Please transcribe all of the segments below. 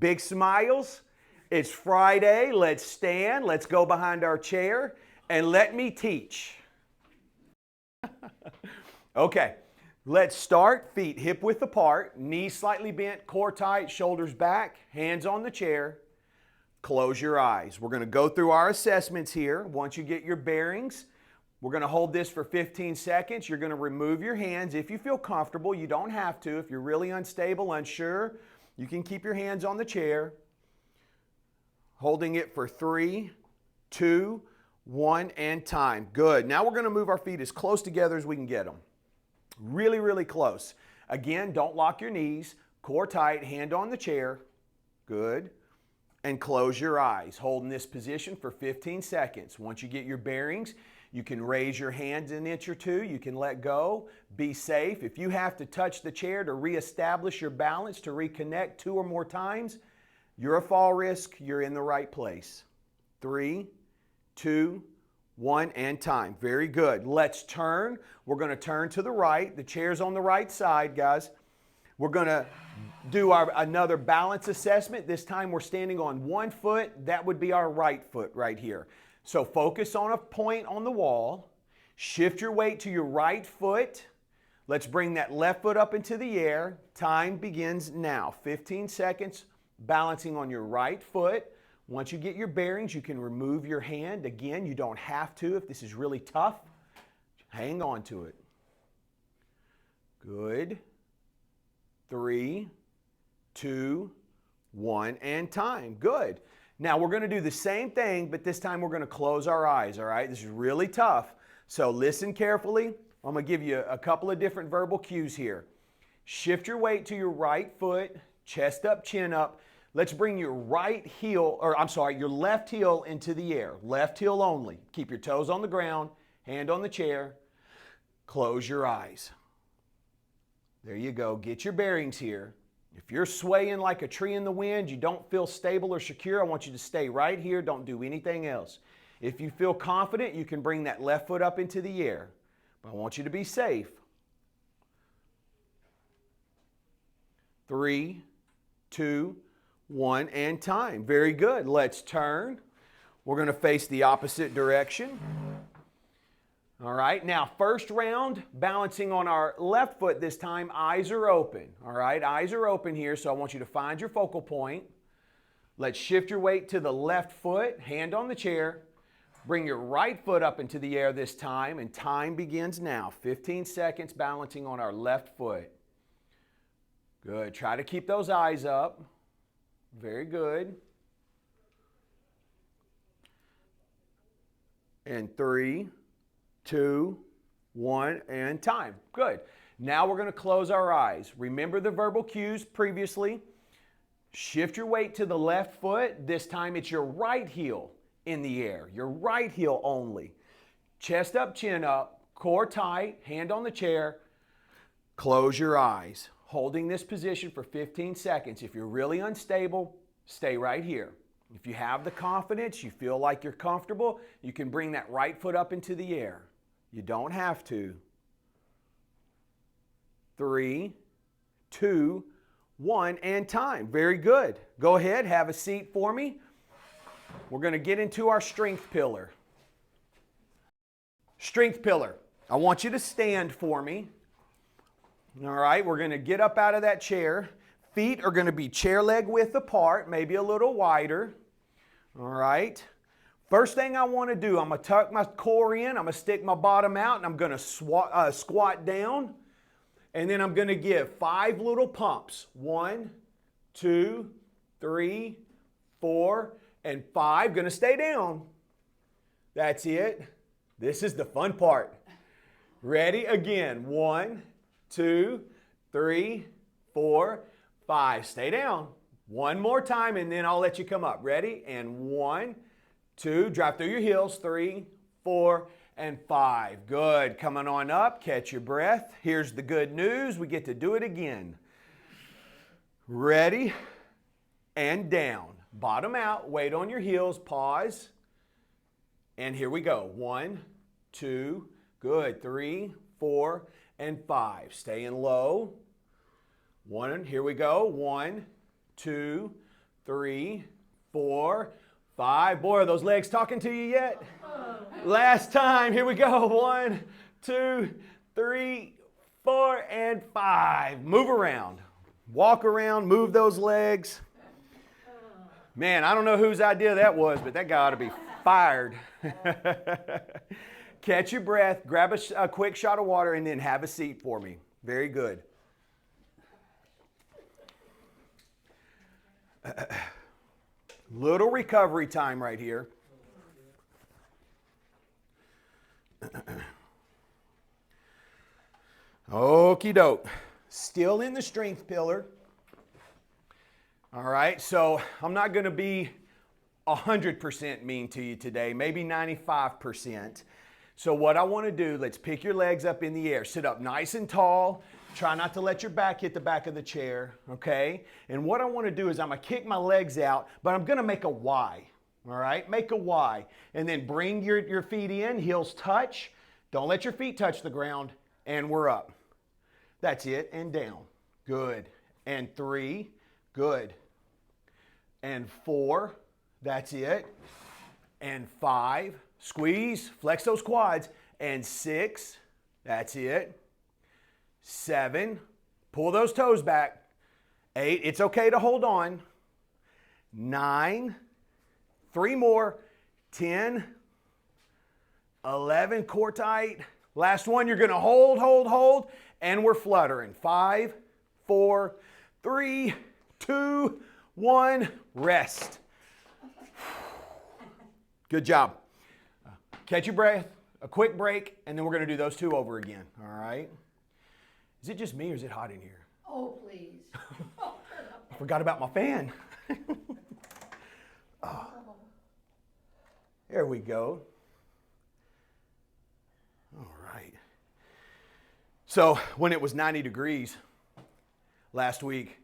Big smiles. It's Friday. Let's stand. Let's go behind our chair and let me teach. Okay, let's start. Feet hip width apart, knees slightly bent, core tight, shoulders back, hands on the chair. Close your eyes. We're going to go through our assessments here. Once you get your bearings, we're going to hold this for 15 seconds. You're going to remove your hands if you feel comfortable. You don't have to. If you're really unstable, unsure, you can keep your hands on the chair. Holding it for 3, 2, 1, and time. Good. Now we're going to move our feet as close together as we can get them. Really, really close. Again, don't lock your knees. Core tight, hand on the chair. Good. And close your eyes. Hold in this position for 15 seconds. Once you get your bearings, you can raise your hands an inch or two. You can let go. Be safe. If you have to touch the chair to reestablish your balance, to reconnect 2 or more times, you're a fall risk. You're in the right place. 3, 2, 1, and time. Very good. Let's turn. We're going to turn to the right. The chair's on the right side, guys. We're going to do another balance assessment. This time we're standing on one foot. That would be our right foot right here. So focus on a point on the wall. Shift your weight to your right foot. Let's bring that left foot up into the air. Time begins now. 15 seconds balancing on your right foot. Once you get your bearings, you can remove your hand. Again, you don't have to if this is really tough. Hang on to it. Good. 3, 2, 1, and time. Good. Now we're going to do the same thing, but this time we're going to close our eyes, all right? This is really tough. So listen carefully. I'm going to give you a couple of different verbal cues here. Shift your weight to your right foot, chest up, chin up. Let's bring your your left heel into the air. Left heel only. Keep your toes on the ground, hand on the chair. Close your eyes. There you go. Get your bearings here. If you're swaying like a tree in the wind, you don't feel stable or secure, I want you to stay right here. Don't do anything else. If you feel confident, you can bring that left foot up into the air. But I want you to be safe. 3, 2, 1, and time. Very good. Let's turn. We're going to face the opposite direction. All right, now first round, balancing on our left foot this time, eyes are open. All right, eyes are open here, so I want you to find your focal point. Let's shift your weight to the left foot, hand on the chair. Bring your right foot up into the air this time, and time begins now. 15 seconds balancing on our left foot. Good, try to keep those eyes up. Very good. And 3, 2, 1, and time. Good. Now we're going to close our eyes. Remember the verbal cues previously. Shift your weight to the left foot. This time it's your right heel in the air. Your right heel only. Chest up, chin up, core tight, hand on the chair. Close your eyes. Holding this position for 15 seconds. If you're really unstable, stay right here. If you have the confidence, you feel like you're comfortable, you can bring that right foot up into the air. You don't have to. 3, 2, 1, and time. Very good. Go ahead, have a seat for me. We're going to get into our strength pillar. Strength pillar. I want you to stand for me. All right, we're going to get up out of that chair. Feet are going to be chair leg width apart, maybe a little wider. All right. First thing I want to do, I'm going to tuck my core in, I'm going to stick my bottom out, and I'm going to squat down. And then I'm going to give 5 little pumps. 1, 2, 3, 4, and 5. Going to stay down. That's it. This is the fun part. Ready? Again. 1, 2, 3, 4, 5. Stay down. One more time, and then I'll let you come up. Ready? And 1, 2, drive through your heels. 3, 4, and 5. Good. Coming on up. Catch your breath. Here's the good news. We get to do it again. Ready? And down. Bottom out. Weight on your heels. Pause. And here we go. 1, 2, good. 3, 4, and 5. Staying low. 1, here we go. 1, 2, 3, 4, 5. Boy, are those legs talking to you yet? Last time. Here we go. 1, 2, 3, 4, and 5. Move around. Walk around. Move those legs. Man, I don't know whose idea that was, but that guy ought to be fired. Catch your breath. Grab a quick shot of water and then have a seat for me. Very good. Little recovery time right here. Okie doke. Still in the strength pillar. All right, so I'm not going to be 100% mean to you today, maybe 95%. So what I want to do, let's pick your legs up in the air. Sit up nice and tall. Try not to let your back hit the back of the chair, okay? And what I want to do is I'm going to kick my legs out, but I'm going to make a Y, all right? Make a Y. And then bring your feet in, heels touch. Don't let your feet touch the ground, and we're up. That's it, and down. Good. And 3, good. And 4, that's it. And 5, squeeze, flex those quads. And 6, that's it. 7, pull those toes back. 8, it's okay to hold on. 9, 3 more. 10, 11, core tight. Last one, you're gonna hold, and we're fluttering. 5, 4, 3, 2, 1, rest. Good job. Catch your breath, a quick break, and then we're going to do those 2 over again. All right? Is it just me or is it hot in here? Oh, please. I forgot about my fan. Oh. There we go. All right. So when it was 90 degrees last week,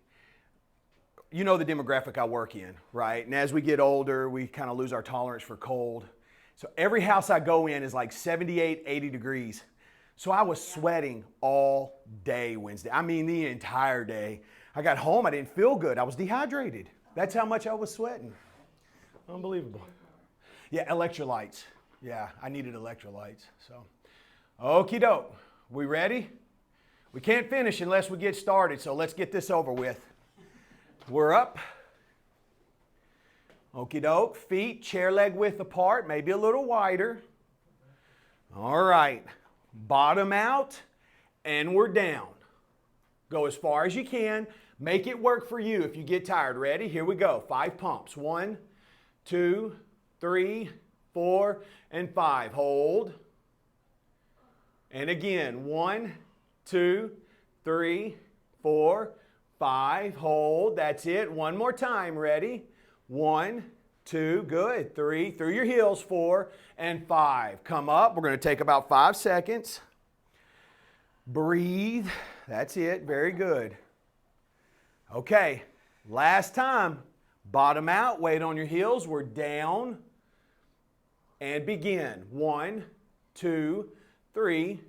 you know the demographic I work in, right? And as we get older, we kind of lose our tolerance for cold. So every house I go in is like 78, 80 degrees. So I was sweating all day Wednesday. I mean, the entire day. I got home, I didn't feel good. I was dehydrated. That's how much I was sweating. Unbelievable. Yeah, electrolytes. Yeah, I needed electrolytes. So, okie doke. We ready? We can't finish unless we get started, so let's get this over with. We're up. Okie doke. Feet chair leg width apart, maybe a little wider. All right. Bottom out, and we're down. Go as far as you can. Make it work for you if you get tired. Ready? Here we go. 5 pumps. 1, 2, 3, 4, and 5. Hold. And again. 1, 2, 3, 4, 5. Hold. That's it. One more time. Ready? 1, 2. Good. 3. Through your heels. 4 and 5. Come up. We're going to take about 5 seconds. Breathe. That's it. Very good. Okay. Last time. Bottom out. Weight on your heels. We're down. And begin. 1, 2, 3,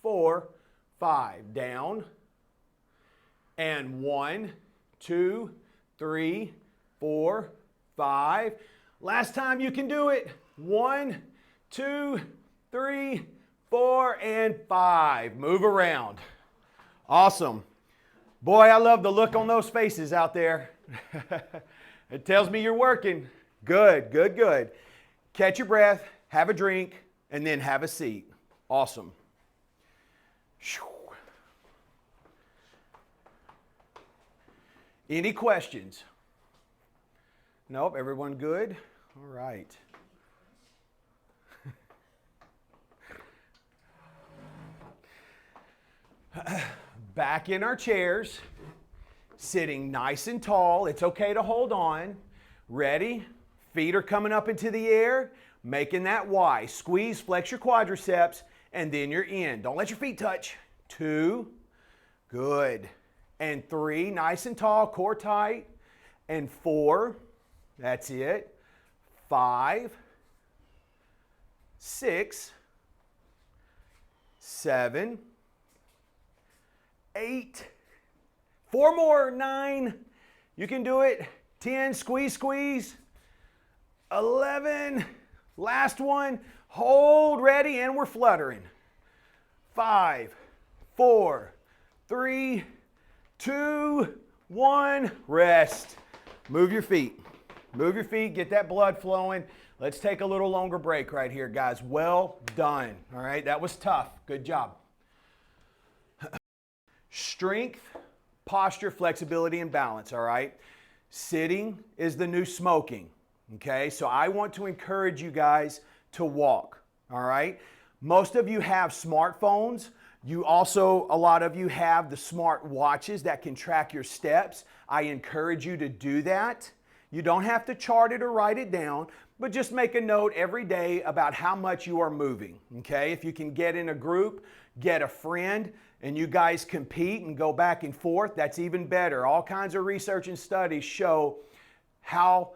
4, 5. Down. And 1, 2, 3, 4, 5. Last time you can do it. 1, 2, 3, 4, and 5. Move around. Awesome. Boy, I love the look on those faces out there. It tells me you're working. Good, good, good. Catch your breath, have a drink, and then have a seat. Awesome. Any questions? Nope, everyone good? All right. Back in our chairs, sitting nice and tall. It's okay to hold on. Ready? Feet are coming up into the air, making that Y. Squeeze, flex your quadriceps, and then you're in. Don't let your feet touch. 2, good. And 3, nice and tall, core tight. And 4, that's it. 5, 6, 7, 8, 4 more, 9. You can do it. 10, squeeze, squeeze. 11, last one. Hold, ready, and we're fluttering. 5, 4, 3, 2, 1. Rest. Move your feet. Move your feet, get that blood flowing. Let's take a little longer break right here, guys. Well done. All right, that was tough. Good job. Strength, posture, flexibility, and balance, all right? Sitting is the new smoking, okay? So I want to encourage you guys to walk, all right? Most of you have smartphones. You also, a lot of you have the smart watches that can track your steps. I encourage you to do that. You don't have to chart it or write it down, but just make a note every day about how much you are moving, okay? If you can get in a group, get a friend, and you guys compete and go back and forth, that's even better. All kinds of research and studies show how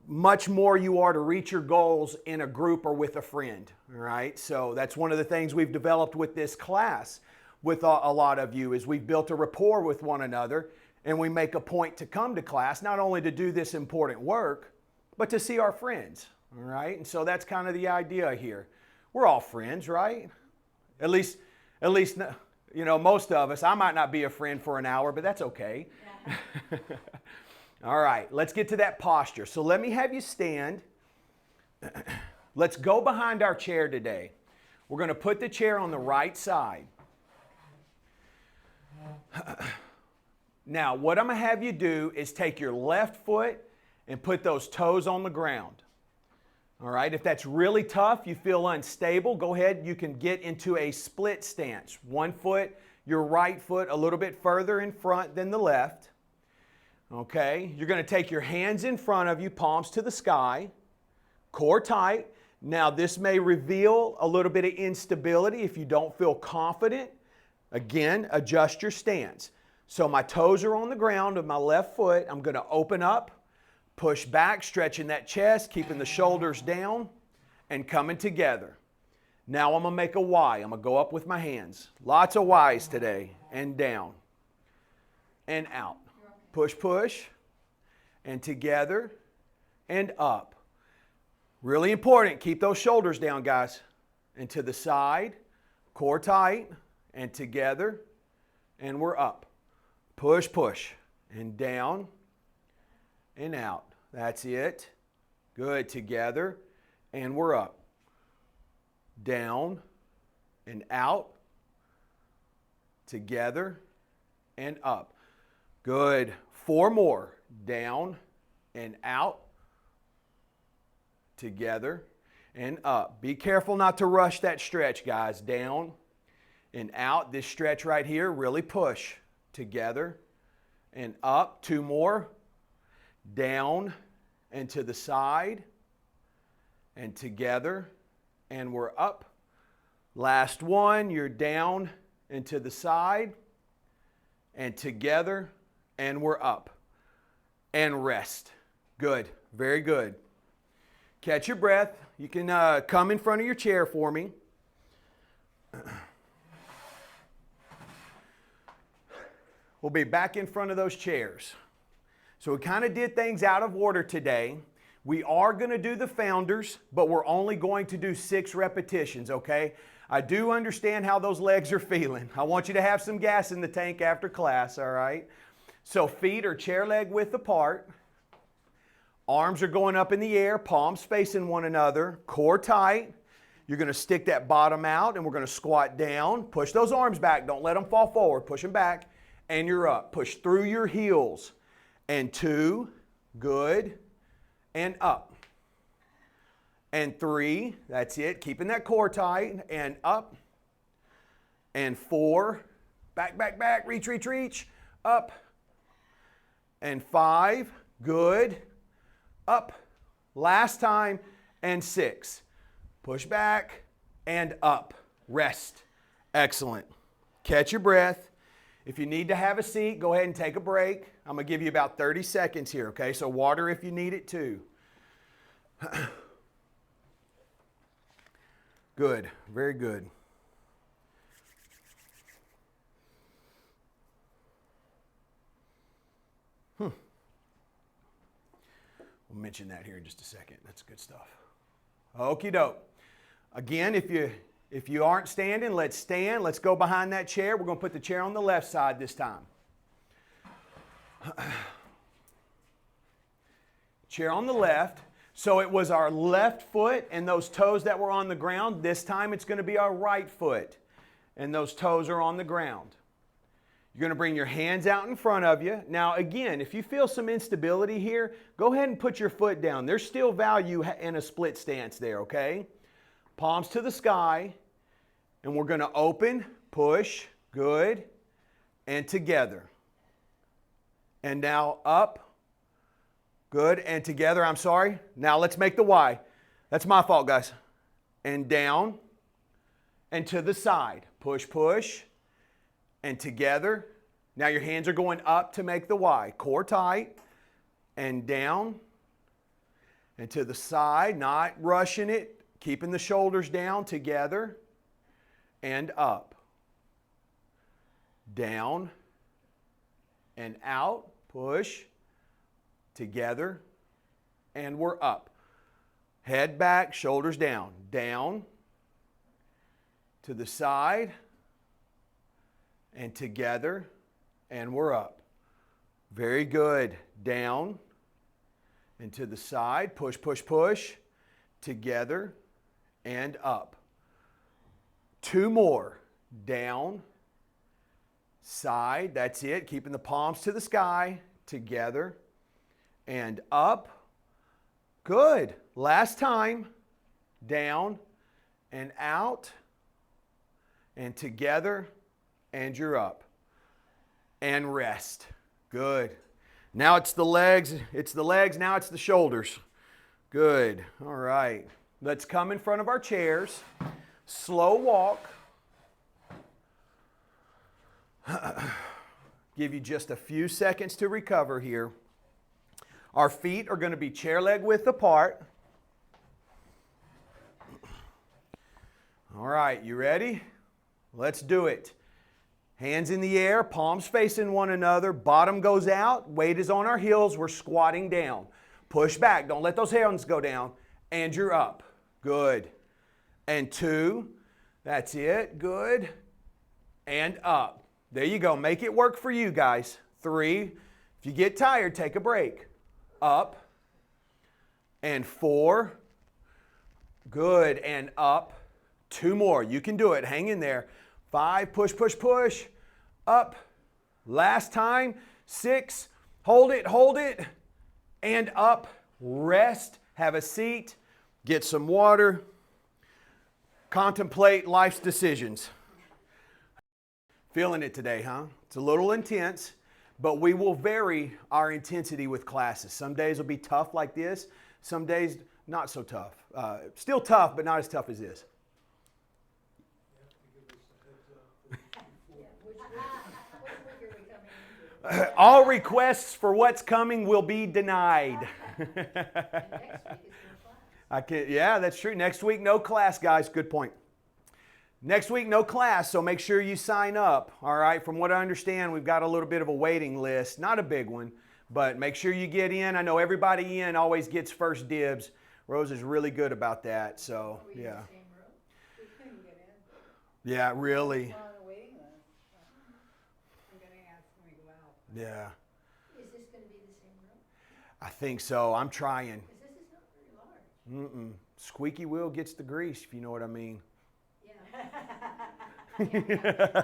much more you are to reach your goals in a group or with a friend, all right? So that's one of the things we've developed with this class with a lot of you is we've built a rapport with one another, and we make a point to come to class, not only to do this important work, but to see our friends, all right? And so that's kind of the idea here. We're all friends, right? At least, you know, most of us. I might not be a friend for an hour, but that's okay. Yeah. All right, let's get to that posture. So let me have you stand. Let's go behind our chair today. We're going to put the chair on the right side. Now, what I'm going to have you do is take your left foot and put those toes on the ground. All right, if that's really tough, you feel unstable, go ahead, you can get into a split stance. One foot, your right foot a little bit further in front than the left. Okay, you're going to take your hands in front of you, palms to the sky, core tight. Now, this may reveal a little bit of instability if you don't feel confident. Again, adjust your stance. So my toes are on the ground with my left foot. I'm going to open up, push back, stretching that chest, keeping the shoulders down, and coming together. Now I'm going to make a Y. I'm going to go up with my hands. Lots of Ys today. And down. And out. Push, push. And together. And up. Really important. Keep those shoulders down, guys. And to the side. Core tight. And together. And we're up. Push, push, and down, and out. That's it. Good. Together, and we're up. Down, and out. Together, and up. Good. 4 more. Down, and out. Together, and up. Be careful not to rush that stretch, guys. Down, and out. This stretch right here, really push. Together and up. 2 more. Down and to the side and together and we're up. Last one, you're down and to the side and together and we're up. And rest. Good. Very good. Catch your breath. You can come in front of your chair for me. We'll be back in front of those chairs. So we kind of did things out of order today. We are going to do the founders, but we're only going to do 6 repetitions, okay? I do understand how those legs are feeling. I want you to have some gas in the tank after class, all right? So feet are chair leg width apart. Arms are going up in the air, palms facing one another, core tight. You're going to stick that bottom out and we're going to squat down. Push those arms back. Don't let them fall forward. Push them back. And you're up. Push through your heels. And 2, good, and up. And 3, that's it. Keeping that core tight. And up. And 4, back, back, back, reach, reach, reach, up. And 5, good, up. Last time. And 6, push back and up. Rest. Excellent. Catch your breath. If you need to have a seat, go ahead and take a break. I'm going to give you about 30 seconds here, okay? So water if you need it too. Good. Very good. I'll mention that here in just a second. That's good stuff. Okie doke. Again, if you aren't standing, let's stand. Let's go behind that chair. We're going to put the chair on the left side this time. Chair on the left. So it was our left foot and those toes that were on the ground. This time it's going to be our right foot and those toes are on the ground. You're going to bring your hands out in front of you. Now again, if you feel some instability here, go ahead and put your foot down. There's still value in a split stance there, okay? Palms to the sky. And we're going to open, push, good, and together. And now up. Good, and together, I'm sorry. Now let's make the Y. That's my fault, guys. And down, and to the side. Push, push, and together. Now your hands are going up to make the Y. Core tight, and down, and to the side, not rushing it. Keeping the shoulders down, together, and up. Down, and out, push, together, and we're up. Head back, shoulders down. Down, to the side, and together, and we're up. Very good. Down, and to the side. Push, push, push. Together, and up. 2 more. Down, side. That's it. Keeping the palms to the sky. Together, and up. Good. Last time. Down and out and together, and you're up. And rest. Good. Now it's the legs. It's the legs. Now it's the shoulders. Good. All right. Let's come in front of our chairs. Slow walk. Give you just a few seconds to recover here. Our feet are going to be chair leg width apart. All right, you ready? Let's do it. Hands in the air, palms facing one another, bottom goes out, weight is on our heels, we're squatting down. Push back, don't let those hands go down, and you're up. Good. And 2, that's it, good. And up. There you go, make it work for you guys. 3, if you get tired, take a break. Up. And 4, good, and up. 2 more, you can do it, hang in there. 5, push, push, push, up. Last time, 6, hold it, and up. Rest, have a seat, get some water, contemplate life's decisions. Feeling it today, huh? It's a little intense, but we will vary our intensity with classes. Some days will be tough like this, some days not so tough. Still tough, but not as tough as this. All requests for what's coming will be denied. Yeah, that's true. Next week, no class, guys. Good point. Next week, no class, so make sure you sign up. All right, from what I understand, we've got a little bit of a waiting list. Not a big one, but make sure you get in. I know everybody in always gets first dibs. Rose is really good about that, so yeah. Yeah, really. Yeah. Is this going to be the same room? I think so. I'm trying. Because this is not very large. Squeaky wheel gets the grease, if you know what I mean. Yeah. So it's set up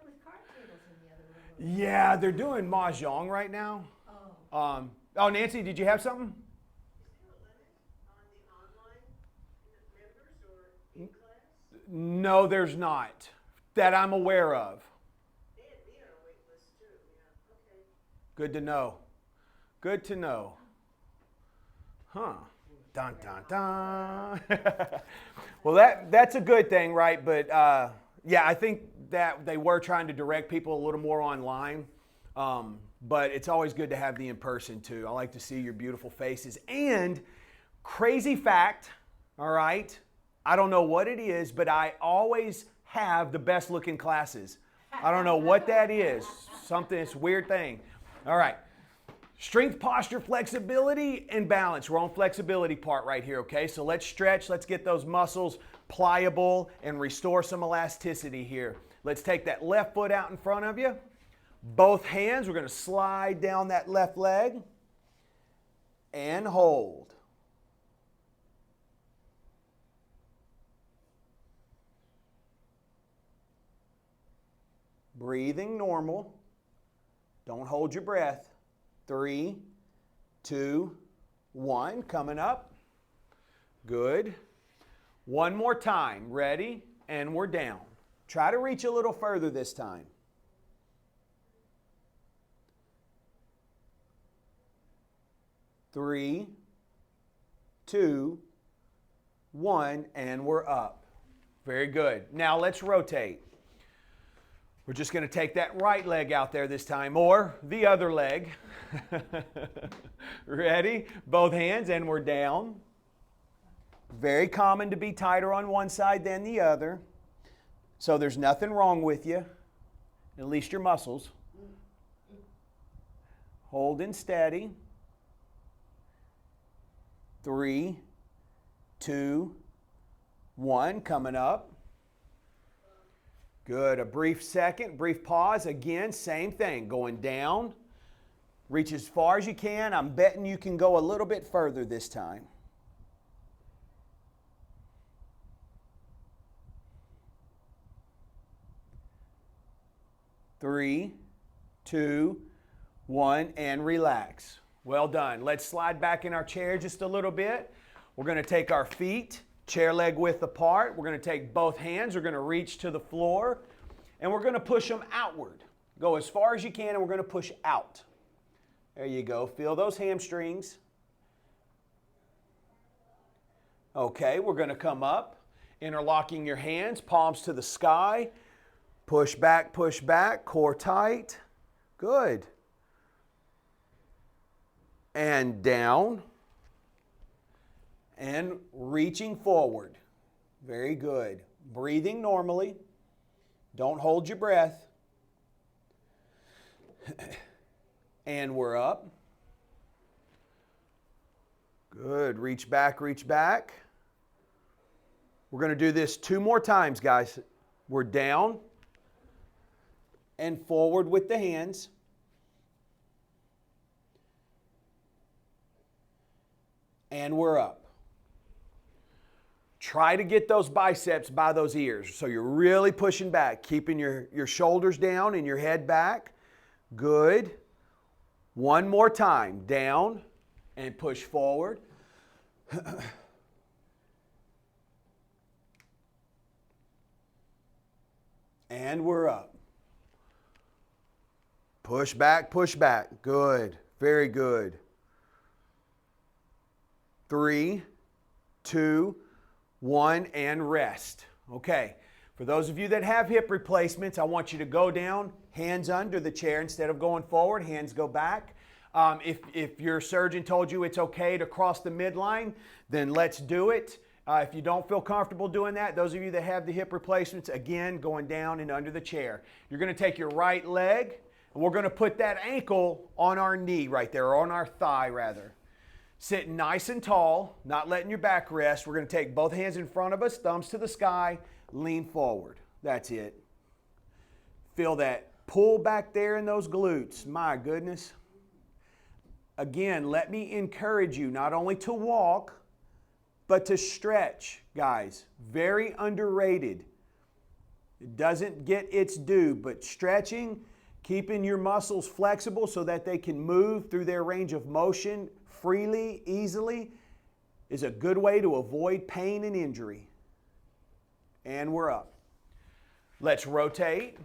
with card tables in the other room. Yeah, they're doing mahjong right now. Oh. Oh, Nancy, did you have something? Is there a limit on the online members or in class? No, there's not. That I'm aware of. They had me on a wait list too, yeah, okay. Good to know. Good to know. Huh. Dun, dun, dun. Well, that's a good thing, right? But yeah, I think that they were trying to direct people a little more online. But it's always good to have the in-person too. I like to see your beautiful faces. And crazy fact, all right, I don't know what it is, but I always have the best looking classes. I don't know what that is. Something, it's a weird thing. All right. Strength, posture, flexibility, and balance. We're on flexibility part right here, okay? So let's stretch. Let's get those muscles pliable and restore some elasticity here. Let's take that left foot out in front of you. Both hands, we're going to slide down that left leg and hold. Breathing normal. Don't hold your breath. 3, 2, 1. Coming up. Good. One more time. Ready? And we're down. Try to reach a little further this time. 3, 2, 1, and we're up. Very good. Now let's rotate. We're just going to take that right leg out there this time, or the other leg. Ready? Both hands, and we're down. Very common to be tighter on one side than the other. So there's nothing wrong with you, at least your muscles. Holding steady. 3, 2, 1, coming up. Good. A brief second, brief pause. Again, same thing. Going down. Reach as far as you can. I'm betting you can go a little bit further this time. 3, 2, 1, and relax. Well done. Let's slide back in our chair just a little bit. We're going to take our feet chair leg width apart. We're going to take both hands. We're going to reach to the floor, and we're going to push them outward. Go as far as you can, and we're going to push out. There you go. Feel those hamstrings. Okay, we're going to come up, interlocking your hands, palms to the sky. Push back, core tight. Good. And down. And reaching forward. Very good. Breathing normally. Don't hold your breath. And we're up. Good. Reach back, reach back. We're going to do this 2 more times, guys. We're down and forward with the hands. And we're up. Try to get those biceps by those ears. So you're really pushing back, keeping your shoulders down and your head back. Good. One more time. Down and push forward. And we're up. Push back, push back. Good. Very good. 3, 2, 1, and rest. Okay. For those of you that have hip replacements, I want you to go down, hands under the chair instead of going forward, hands go back. If your surgeon told you it's okay to cross the midline, then let's do it. If you don't feel comfortable doing that, those of you that have the hip replacements, again, going down and under the chair. You're going to take your right leg, and we're going to put that ankle on our knee right there, or on our thigh rather. Sitting nice and tall, not letting your back rest. We're going to take both hands in front of us, thumbs to the sky, lean forward. That's it. Feel that pull back there in those glutes. My goodness. Again, let me encourage you not only to walk, but to stretch, guys. Very underrated. It doesn't get its due, but stretching, keeping your muscles flexible so that they can move through their range of motion freely, easily, is a good way to avoid pain and injury. And we're up. Let's rotate.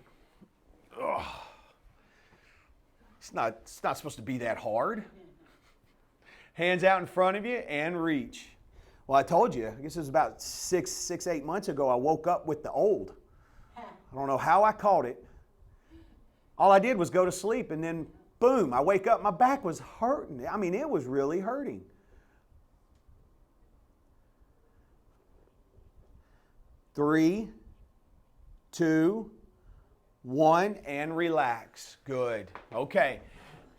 Ugh. It's not supposed to be that hard. Hands out in front of you and reach. Well, I told you, I guess it was about 8 months ago, I woke up with the old. I don't know how I caught it. All I did was go to sleep, and then boom, I wake up, my back was hurting. I mean, it was really hurting. Three, 2, 1, and relax. Good. Okay.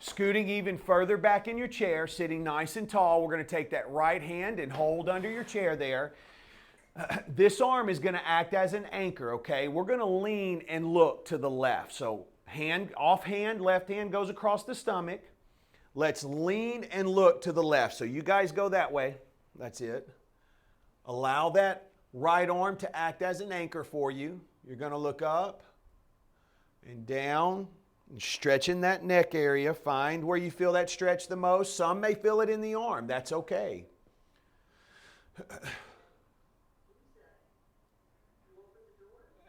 Scooting even further back in your chair, sitting nice and tall, we're going to take that right hand and hold under your chair there. This arm is going to act as an anchor, okay? We're going to lean and look to the left. So hand, off hand, left hand goes across the stomach. Let's lean and look to the left. So you guys go that way. That's it. Allow that right arm to act as an anchor for you. You're going to look up and down and stretching that neck area. Find where you feel that stretch the most. Some may feel it in the arm. That's okay.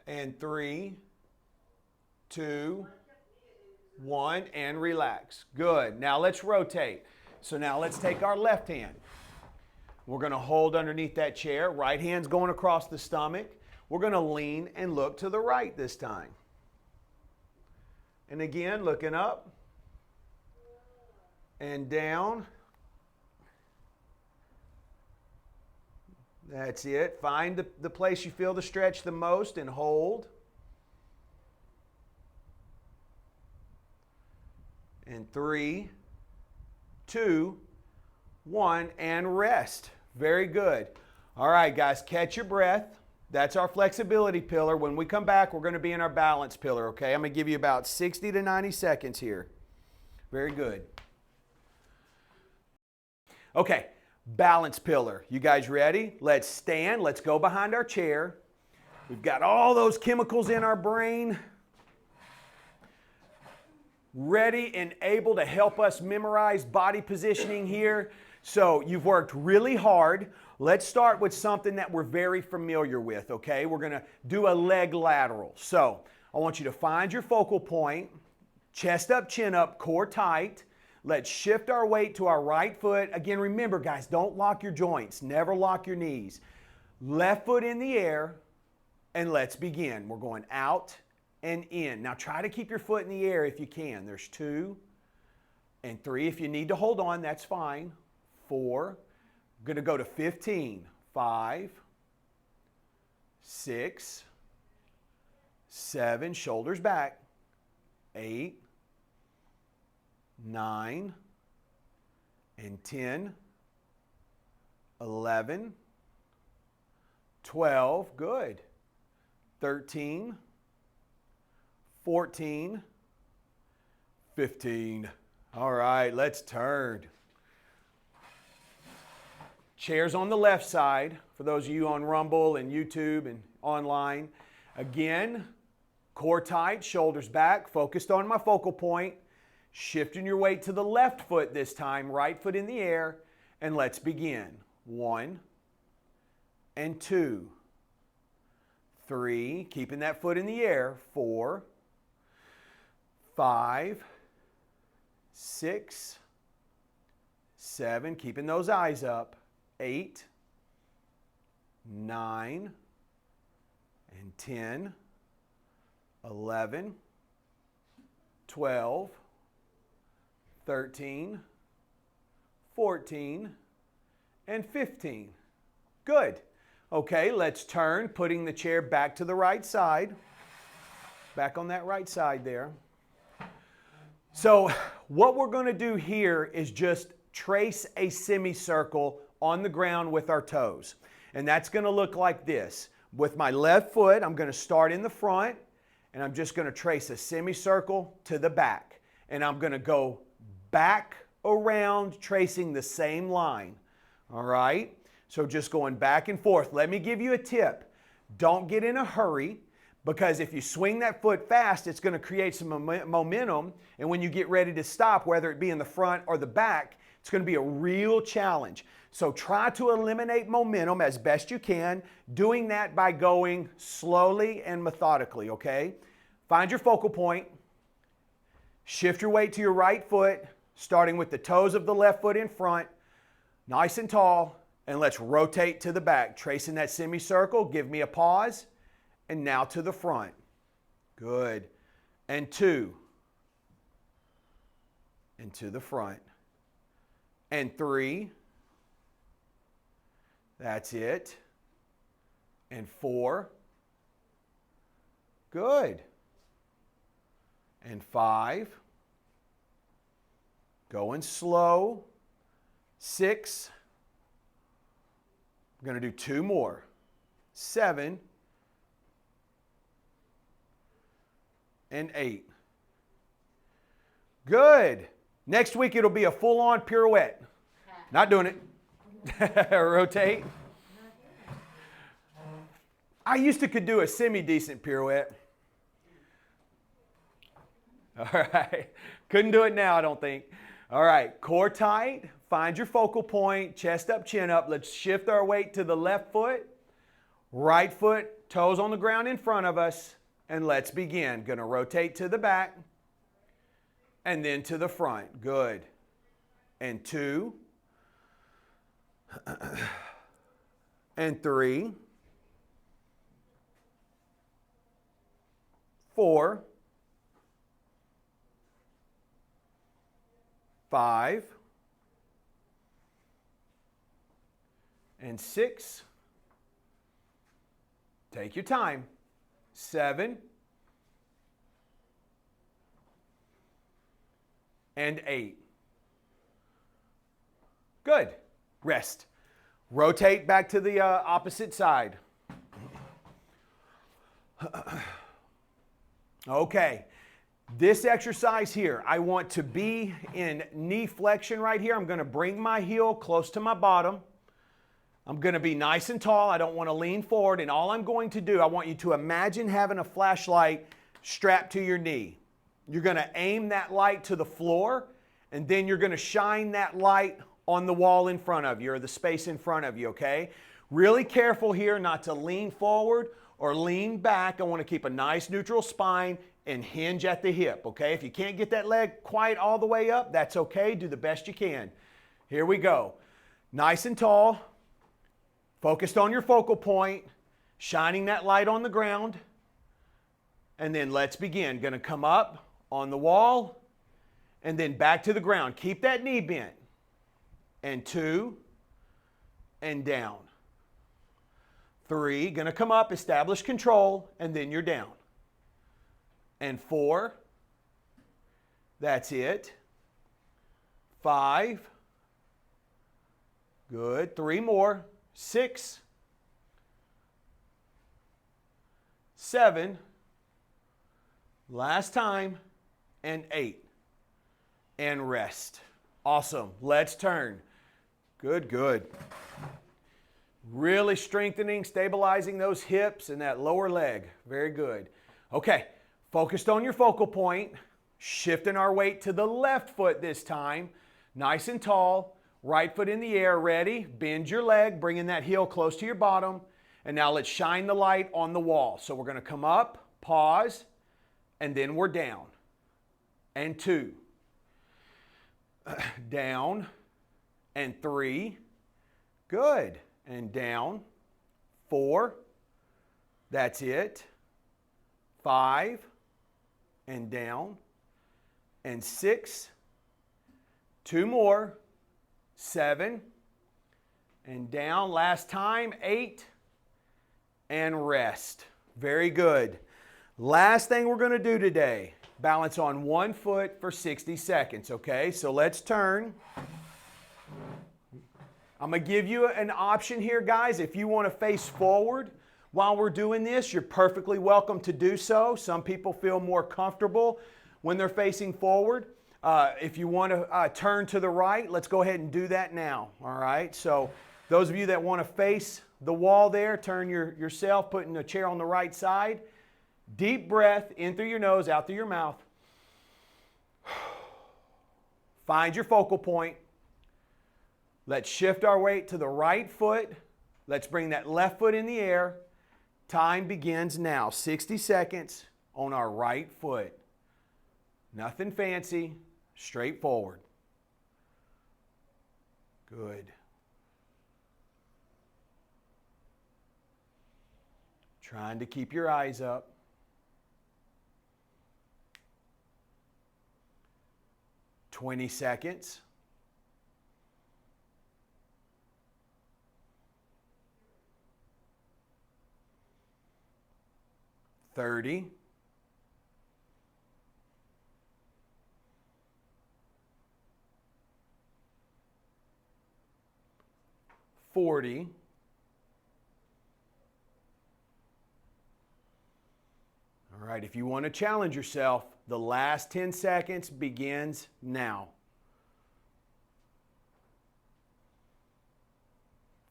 And 3, 2, 1, and relax. Good. Now let's rotate. So now let's take our left hand. We're going to hold underneath that chair. Right hand's going across the stomach. We're going to lean and look to the right this time. And again, looking up and down. That's it. Find the place you feel the stretch the most and hold. And 3, 2, 1, and rest. Very good. All right, guys, catch your breath. That's our flexibility pillar. When we come back, we're going to be in our balance pillar, okay? I'm going to give you about 60 to 90 seconds here. Very good. Okay, balance pillar. You guys ready? Let's stand. Let's go behind our chair. We've got all those chemicals in our brain ready and able to help us memorize body positioning here. So you've worked really hard. Let's start with something that we're very familiar with, okay? We're going to do a leg lateral. So I want you to find your focal point, chest up, chin up, core tight. Let's shift our weight to our right foot. Again, remember, guys, don't lock your joints. Never lock your knees. Left foot in the air, and let's begin. We're going out and in. Now try to keep your foot in the air if you can. There's 2 and 3. If you need to hold on, that's fine. 4. I'm going to go to 15. 5, 6, 7, shoulders back. 8, 9, and 10, 11, 12, good. 13, 14, 15. All right, let's turn. Chairs on the left side, for those of you on Rumble and YouTube and online. Again, core tight, shoulders back, focused on my focal point. Shifting your weight to the left foot this time, right foot in the air, and let's begin. 1 and 2, 3, keeping that foot in the air. 4, 5, 6, 7, keeping those eyes up. 8, 9, and 10, 11, 12, 13, 14, and 15. Good. Okay, let's turn, putting the chair back to the right side. Back on that right side there. So what we're going to do here is just trace a semicircle on the ground with our toes. And that's going to look like this. With my left foot, I'm going to start in the front, and I'm just going to trace a semicircle to the back. And I'm going to go back around, tracing the same line. All right? So just going back and forth. Let me give you a tip. Don't get in a hurry, because if you swing that foot fast, it's going to create some momentum. And when you get ready to stop, whether it be in the front or the back, it's going to be a real challenge. So try to eliminate momentum as best you can, doing that by going slowly and methodically, okay? Find your focal point. Shift your weight to your right foot, starting with the toes of the left foot in front, nice and tall, and let's rotate to the back. Tracing that semicircle, give me a pause, and now to the front. Good. And 2. And to the front. And 3. That's it. And 4. Good. And 5. Going slow. 6. We're going to do 2 more. 7 and 8. Good. Next week it'll be a full-on pirouette. Not doing it. Rotate. I used to could do a semi-decent pirouette. All right. Couldn't do it now, I don't think. All right. Core tight. Find your focal point. Chest up, chin up. Let's shift our weight to the left foot. Right foot, toes on the ground in front of us. And let's begin. Going to rotate to the back. And then to the front. Good. And 2. And 3. 4. 5. And 6. Take your time. 7. And 8. Good. Rest. Rotate back to the opposite side. Okay. This exercise here, I want to be in knee flexion right here. I'm going to bring my heel close to my bottom. I'm going to be nice and tall. I don't want to lean forward. And all I'm going to do, I want you to imagine having a flashlight strapped to your knee. You're going to aim that light to the floor, and then you're going to shine that light on the wall in front of you or the space in front of you, okay? Really careful here not to lean forward or lean back. I want to keep a nice neutral spine and hinge at the hip, okay? If you can't get that leg quite all the way up, that's okay. Do the best you can. Here we go. Nice and tall. Focused on your focal point. Shining that light on the ground. And then let's begin. Going to come up on the wall and then back to the ground. Keep that knee bent. And 2 and down. 3, going to come up, establish control, and then you're down. And 4, that's it. 5, good. 3 more. 6, 7, last time, and 8. And rest. Awesome. Let's turn. Good, good. Really strengthening, stabilizing those hips and that lower leg. Very good. Okay, focused on your focal point. Shifting our weight to the left foot this time. Nice and tall. Right foot in the air. Ready? Bend your leg, bringing that heel close to your bottom. And now let's shine the light on the wall. So we're going to come up, pause, and then we're down. And 2. Down. And 3. Good. And down. 4. That's it. 5. And down. And 6. 2 more. 7. And down. Last time. 8. And rest. Very good. Last thing we're going to do today. Balance on one foot for 60 seconds. Okay, so let's turn. I'm going to give you an option here, guys. If you want to face forward while we're doing this, you're perfectly welcome to do so. Some people feel more comfortable when they're facing forward. If you want to turn to the right, let's go ahead and do that now. All right, so those of you that want to face the wall there, turn yourself, putting the chair on the right side. Deep breath in through your nose, out through your mouth. Find your focal point. Let's shift our weight to the right foot. Let's bring that left foot in the air. Time begins now. 60 seconds on our right foot. Nothing fancy, straightforward. Good. Trying to keep your eyes up. 20 seconds. 30. 20. 40. All right, if you want to challenge yourself, the last 10 seconds begins now.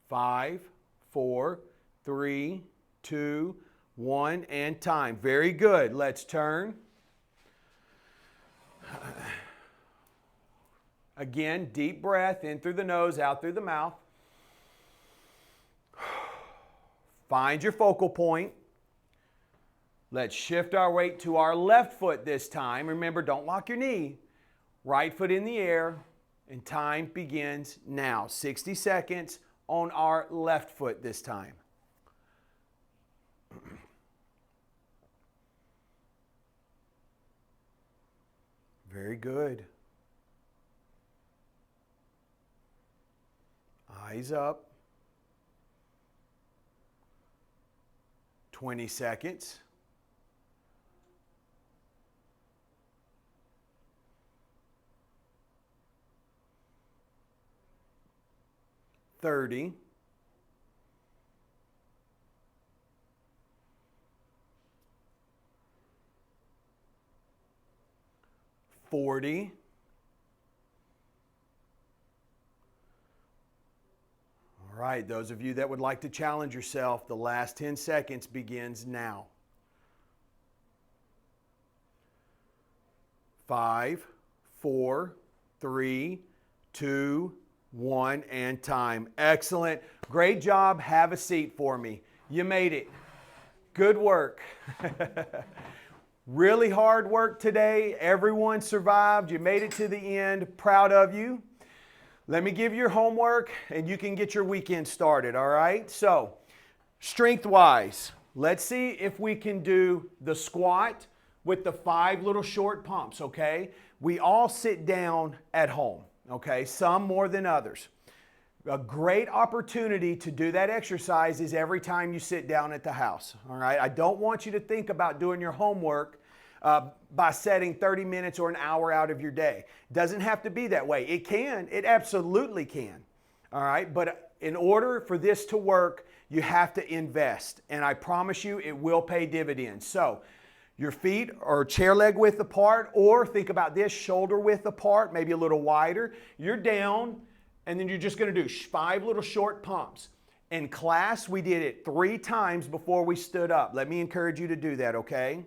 5, 4, 3, 2, 1, and time. Very good. Let's turn. Again, deep breath in through the nose, out through the mouth. Find your focal point. Let's shift our weight to our left foot this time. Remember, don't lock your knee. Right foot in the air, and time begins now. 60 seconds on our left foot this time. Very good. Eyes up. 20 seconds. 30. 40. All right, those of you that would like to challenge yourself, the last 10 seconds begins now. 5, 4, 3, 2, 1, and time. Excellent. Great job. Have a seat for me. You made it. Good work. Really hard work today. Everyone survived. You made it to the end. Proud of you. Let me give you your homework and you can get your weekend started, all right? So, strength-wise, let's see if we can do the squat with the 5 little short pumps, okay? We all sit down at home, okay? Some more than others. A great opportunity to do that exercise is every time you sit down at the house, all right? I don't want you to think about doing your homework by setting 30 minutes or an hour out of your day. Doesn't have to be that way. It can. It absolutely can, all right? But in order for this to work, you have to invest, and I promise you it will pay dividends. So your feet are chair leg width apart, or think about this, shoulder width apart, maybe a little wider. You're down, and then you're just going to do 5 little short pumps. In class, we did it 3 times before we stood up. Let me encourage you to do that, okay?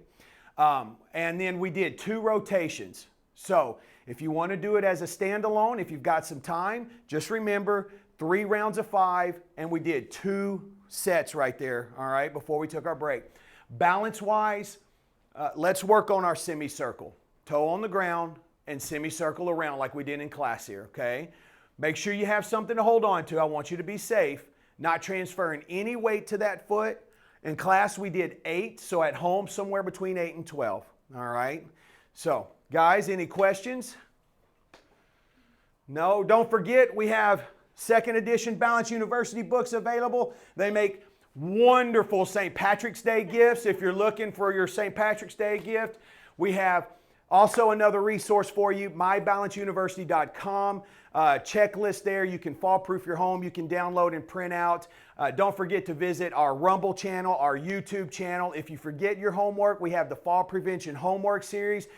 And then we did 2 rotations. So if you want to do it as a standalone, if you've got some time, just remember 3 rounds of 5, and we did 2 sets right there, all right, before we took our break. Balance-wise, let's work on our semicircle. Toe on the ground and semicircle around like we did in class here, okay? Make sure you have something to hold on to. I want you to be safe, not transferring any weight to that foot. In class, we did 8, so at home, somewhere between 8 and 12, all right? So, guys, any questions? No? Don't forget, we have 2nd edition Balance University books available. They make wonderful St. Patrick's Day gifts. If you're looking for your St. Patrick's Day gift, we have also another resource for you, mybalanceuniversity.com. Checklist there. You can fall-proof your home. You can download and print out. Don't forget to visit our Rumble channel, our YouTube channel. If you forget your homework, we have the Fall Prevention Homework Series.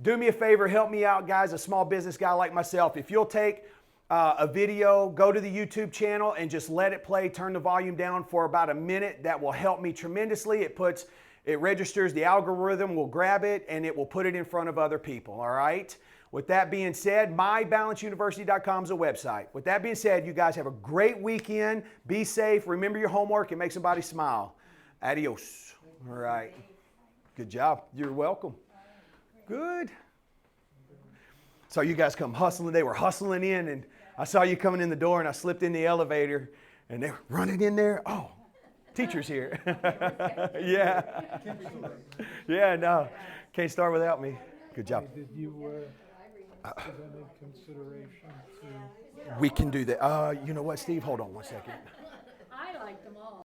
Do me a favor, help me out, guys, a small business guy like myself. If you'll take a video, go to the YouTube channel and just let it play, turn the volume down for about a minute. That will help me tremendously. It registers, the algorithm will grab it, and it will put it in front of other people, all right? With that being said, mybalanceuniversity.com is a website. With that being said, you guys have a great weekend. Be safe. Remember your homework and make somebody smile. Adios. All right. Good job. You're welcome. Good. So you guys come hustling. They were hustling in, and I saw you coming in the door, and I slipped in the elevator, and they were running in there. Oh, teacher's here. Yeah. Yeah, no. Can't start without me. Good job. Did you give any consideration to? We can do that. You know what, Steve? Hold on one second. I like them all.